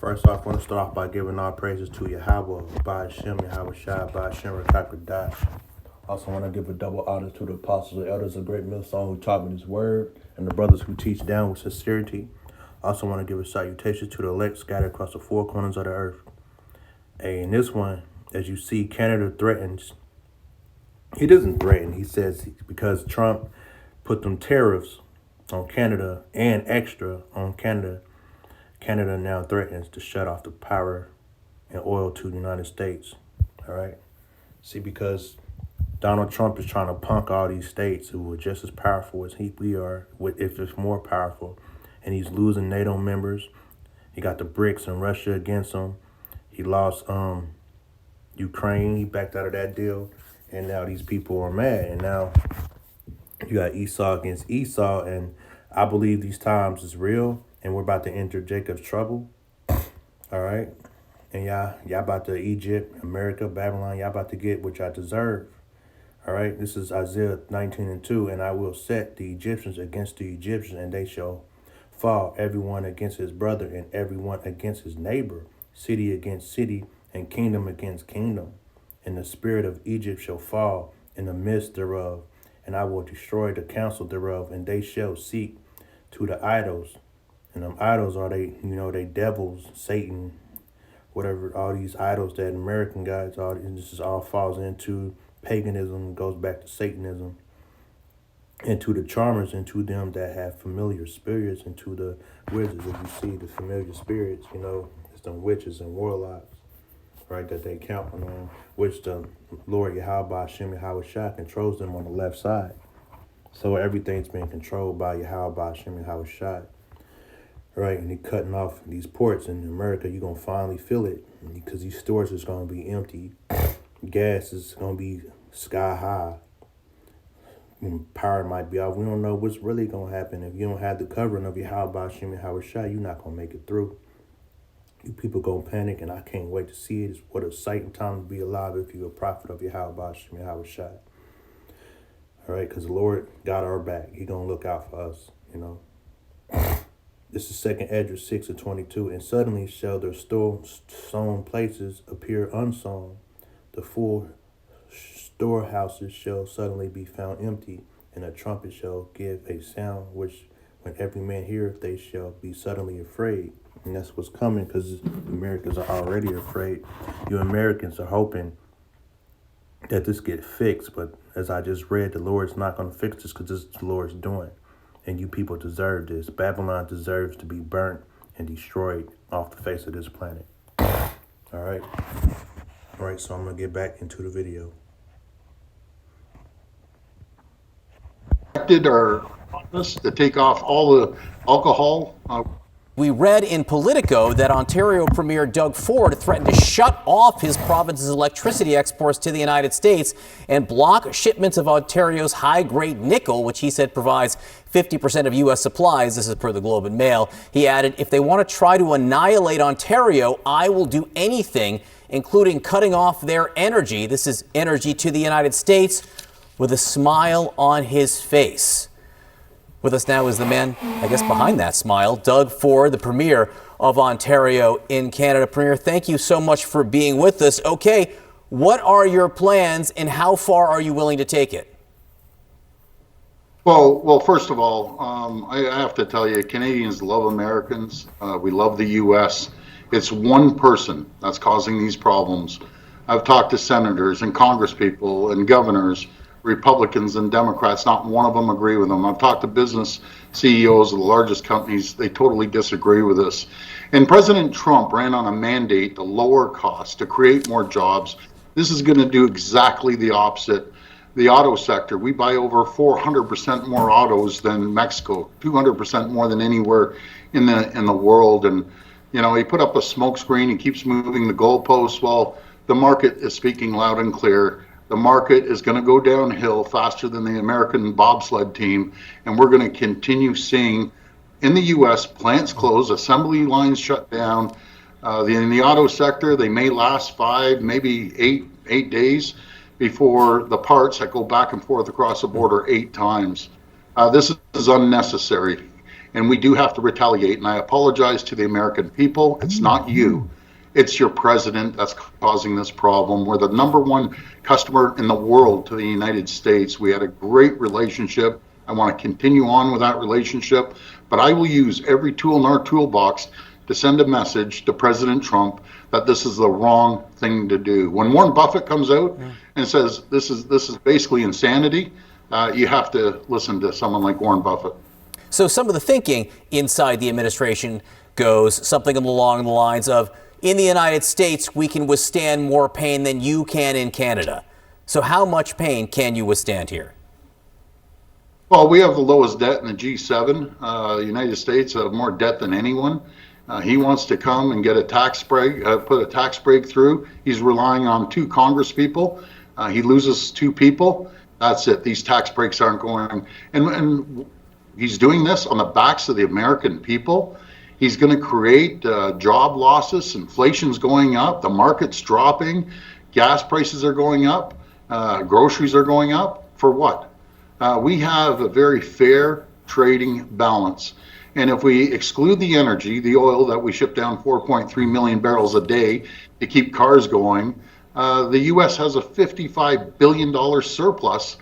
First off, I want to start off by giving all praises to Yahweh, by Hashem, Yahweh Shai, by Hashem, Rakakradash. Also, want to give a double honor to the apostles and elders of Great Millstone who taught me this word, and the brothers who teach down with sincerity. Also, want to give a salutation to the elect scattered across the four corners of the earth. Hey, in this one, as you see, Canada threatens. He doesn't threaten. He says because Trump put them tariffs on Canada and extra on Canada, Canada now threatens to shut off the power and oil to the United States. All right. See, because Donald Trump is trying to punk all these states who are just as powerful as we are, if it's more powerful. And he's losing NATO members. He got the BRICS and Russia against him. He lost Ukraine. He backed out of that deal. And now these people are mad. And now you got Esau against Esau. And I believe these times is real. And we're about to enter Jacob's trouble. All right. And y'all about to Egypt, America, Babylon. Y'all about to get what y'all deserve. All right. This is Isaiah 19:2. And I will set the Egyptians against the Egyptians, and they shall fall, everyone against his brother and everyone against his neighbor, city against city and kingdom against kingdom. And the spirit of Egypt shall fall in the midst thereof, and I will destroy the counsel thereof, and they shall seek to the idols. And them idols are they devils, Satan, whatever, all these idols that American guys, this is all falls into paganism, goes back to Satanism. And to the charmers, and to them that have familiar spirits, and to the wizards. If you see the familiar spirits, it's them witches and warlocks, right, that they count on, which the Lord Yahweh Hashem Yahweh Shai controls them on the left side. So everything's being controlled by Yahweh Hashem Yahweh Shai. Right, and he cutting off these ports in America. You're going to finally feel it because these stores is going to be empty. Gas is going to be sky high. Power might be off. We don't know what's really going to happen. If you don't have the covering of Yahweh Hashem Yahweh Shai, you're not going to make it through. You people going to panic, and I can't wait to see it. It's what a sight and time to be alive if you're a prophet of Yahweh Hashem Yahweh Shai. All right, because the Lord got our back. He going to look out for us, This is 2nd Esdras 6:22. And suddenly shall their sown places appear unsown. The full storehouses shall suddenly be found empty, and a trumpet shall give a sound, which when every man heareth, they shall be suddenly afraid. And that's what's coming, because Americans are already afraid. You Americans are hoping that this get fixed, but as I just read, the Lord's not going to fix this because this is the Lord's doing. And you people deserve this. Babylon deserves to be burnt and destroyed off the face of this planet. All right. All right, so I'm going to get back into the video. Or to take off all the alcohol. We read in Politico that Ontario Premier Doug Ford threatened to shut off his province's electricity exports to the United States and block shipments of Ontario's high-grade nickel, which he said provides 50% of U.S. supplies. This is per the Globe and Mail. He added, if they want to try to annihilate Ontario, I will do anything, including cutting off their energy. This is energy to the United States, with a smile on his face. With us now is the man, I guess, behind that smile, Doug Ford, the Premier of Ontario in Canada. Premier, thank you so much for being with us. Okay, what are your plans and how far are you willing to take it? Well, first of all, I have to tell you, Canadians love Americans. We love the U.S. It's one person that's causing these problems. I've talked to senators and congresspeople and governors, Republicans and Democrats. Not one of them agree with them. I've talked to business CEOs of the largest companies. They totally disagree with this. And President Trump ran on a mandate to lower costs, to create more jobs. This is going to do exactly the opposite. The auto sector, we buy over 400% more autos than Mexico, 200% more than anywhere in the world. And, he put up a smoke screen. He keeps moving the goalposts. Well, the market is speaking loud and clear. The market is going to go downhill faster than the American bobsled team, and we're going to continue seeing in the U.S. plants close, assembly lines shut down. In the auto sector, they may last 5, maybe 8 days before the parts that go back and forth across the border 8 times. This is unnecessary. and we do have to retaliate. And I apologize to the American people. It's not you. It's your president that's causing this problem. We're the number one customer in the world to the United States. We had a great relationship. I want to continue on with that relationship, but I will use every tool in our toolbox to send a message to President Trump that this is the wrong thing to do. When Warren Buffett comes out and says this is basically insanity, you have to listen to someone like Warren Buffett. So some of the thinking inside the administration goes something along the lines of, in the United States, we can withstand more pain than you can in Canada. So how much pain can you withstand here? Well, we have the lowest debt in the G7. The United States have more debt than anyone. He wants to come and get a tax break, put a tax break through. He's relying on 2 Congress people. He loses 2 people. That's it. These tax breaks aren't going. And he's doing this on the backs of the American people. He's going to create job losses. Inflation's going up. The market's dropping. Gas prices are going up. Groceries are going up. For what? We have a very fair trading balance. And if we exclude the energy, the oil that we ship down 4.3 million barrels a day to keep cars going, the U.S. has a $55 billion surplus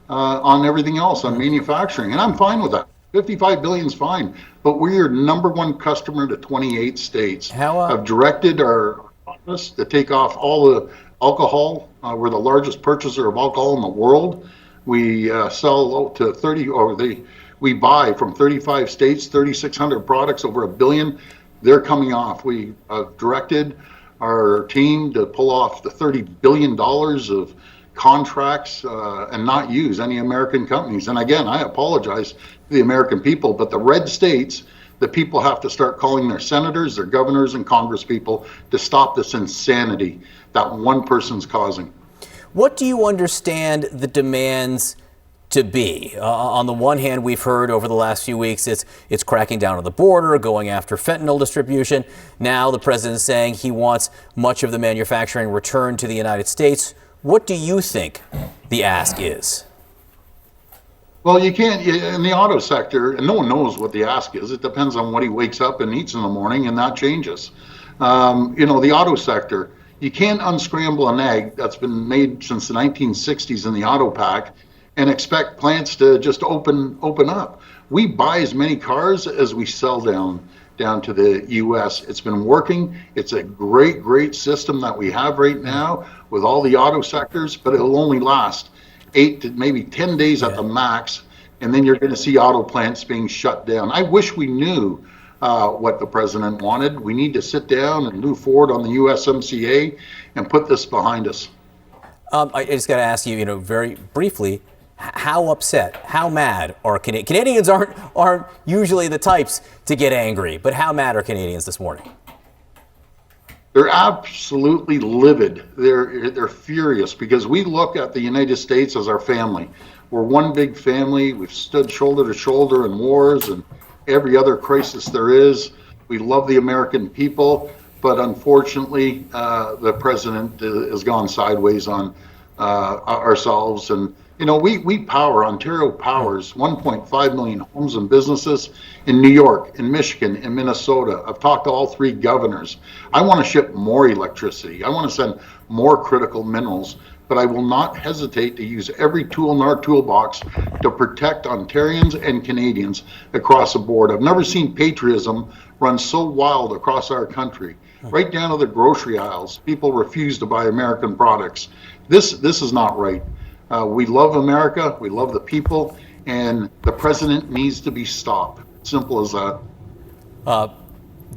on everything else, on manufacturing. And I'm fine with that. 55 billion is fine, but we're your number one customer to 28 states. Have directed our office to take off all the alcohol. We're the largest purchaser of alcohol in the world. We sell to 30, we buy from 35 states, 3,600 products, over $1 billion. They're coming off. We directed our team to pull off the $30 billion of contracts and not use any American companies. And again, I apologize to the American people, but the red states, the people have to start calling their senators, their governors, and Congress people to stop this insanity that one person's causing. What do you understand the demands to be? On the one hand, we've heard over the last few weeks it's cracking down on the border, going after fentanyl distribution. Now the president's saying he wants much of the manufacturing returned to the United States. What do you think the ask is? Well, you can't, in the auto sector, and no one knows what the ask is. It depends on what he wakes up and eats in the morning, and that changes. The auto sector, you can't unscramble an egg that's been made since the 1960s in the auto pack and expect plants to just open up. We buy as many cars as we sell down to the U.S. It's been working. It's a great system that we have right now with all the auto sectors, but it'll only last 8 to maybe 10 days at the max, and then you're going to see auto plants being shut down. I wish we knew what the president wanted. We need to sit down and move forward on the USMCA and put this behind us. I just got to ask you, very briefly, how upset, how mad are Canadians? Canadians aren't usually the types to get angry, but how mad are Canadians this morning? They're absolutely livid. They're furious because we look at the United States as our family. We're one big family. We've stood shoulder to shoulder in wars and every other crisis there is. We love the American people, but unfortunately, the president has gone sideways on ourselves. And we power, Ontario powers 1.5 million homes and businesses in New York, in Michigan, in Minnesota. I've talked to all 3 governors. I want to ship more electricity. I want to send more critical minerals, but I will not hesitate to use every tool in our toolbox to protect Ontarians and Canadians across the board. I've never seen patriotism run so wild across our country. Right down to the grocery aisles, people refuse to buy American products. This is not right. We love America, we love the people, and the president needs to be stopped. Simple as that.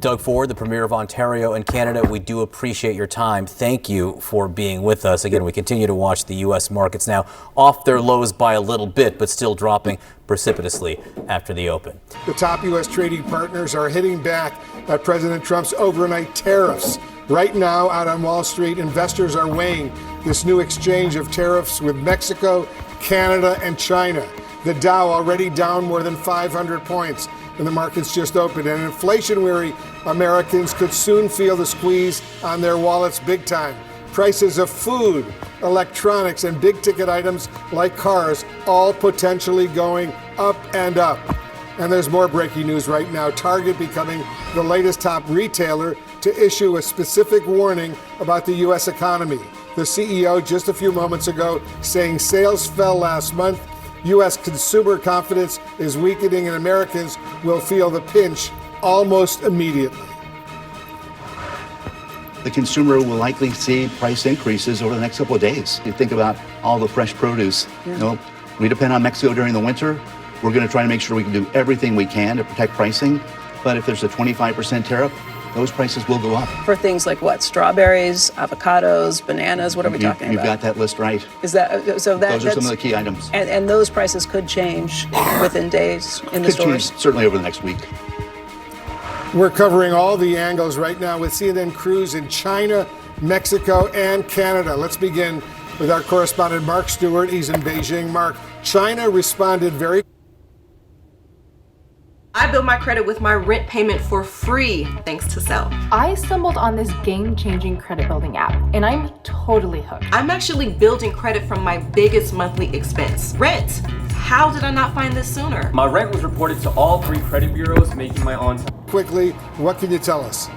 Doug Ford, the Premier of Ontario and Canada, we do appreciate your time. Thank you for being with us. Again, we continue to watch the U.S. markets now off their lows by a little bit, but still dropping precipitously after the open. The top U.S. trading partners are hitting back at President Trump's overnight tariffs. Right now, out on Wall Street, investors are weighing this new exchange of tariffs with Mexico, Canada, and China. The Dow already down more than 500 points, and the market's just opened. And inflation-weary Americans could soon feel the squeeze on their wallets big time. Prices of food, electronics, and big-ticket items like cars all potentially going up and up. And there's more breaking news right now. Target becoming the latest top retailer to issue a specific warning about the U.S. economy. The CEO just a few moments ago saying sales fell last month. U.S. consumer confidence is weakening and Americans will feel the pinch almost immediately. The consumer will likely see price increases over the next couple of days. You think about all the fresh produce. You know, we depend on Mexico during the winter. We're going to try to make sure we can do everything we can to protect pricing. But if there's a 25% tariff, those prices will go up. For things like what? Strawberries, avocados, bananas, what are we talking You've about? got that list right. Is that so? Those are some of the key items. And those prices could change within days in the Could change stores. certainly over the next week. We're covering all the angles right now with CNN crews in China, Mexico, and Canada. Let's begin with our correspondent Mark Stewart. He's in Beijing. Mark, China responded very. I built my credit with my rent payment for free thanks to Zelle. I stumbled on this game-changing credit-building app, and I'm totally hooked. I'm actually building credit from my biggest monthly expense, rent. How did I not find this sooner? My rent was reported to all 3 credit bureaus, making my on-time. Quickly, what can you tell us?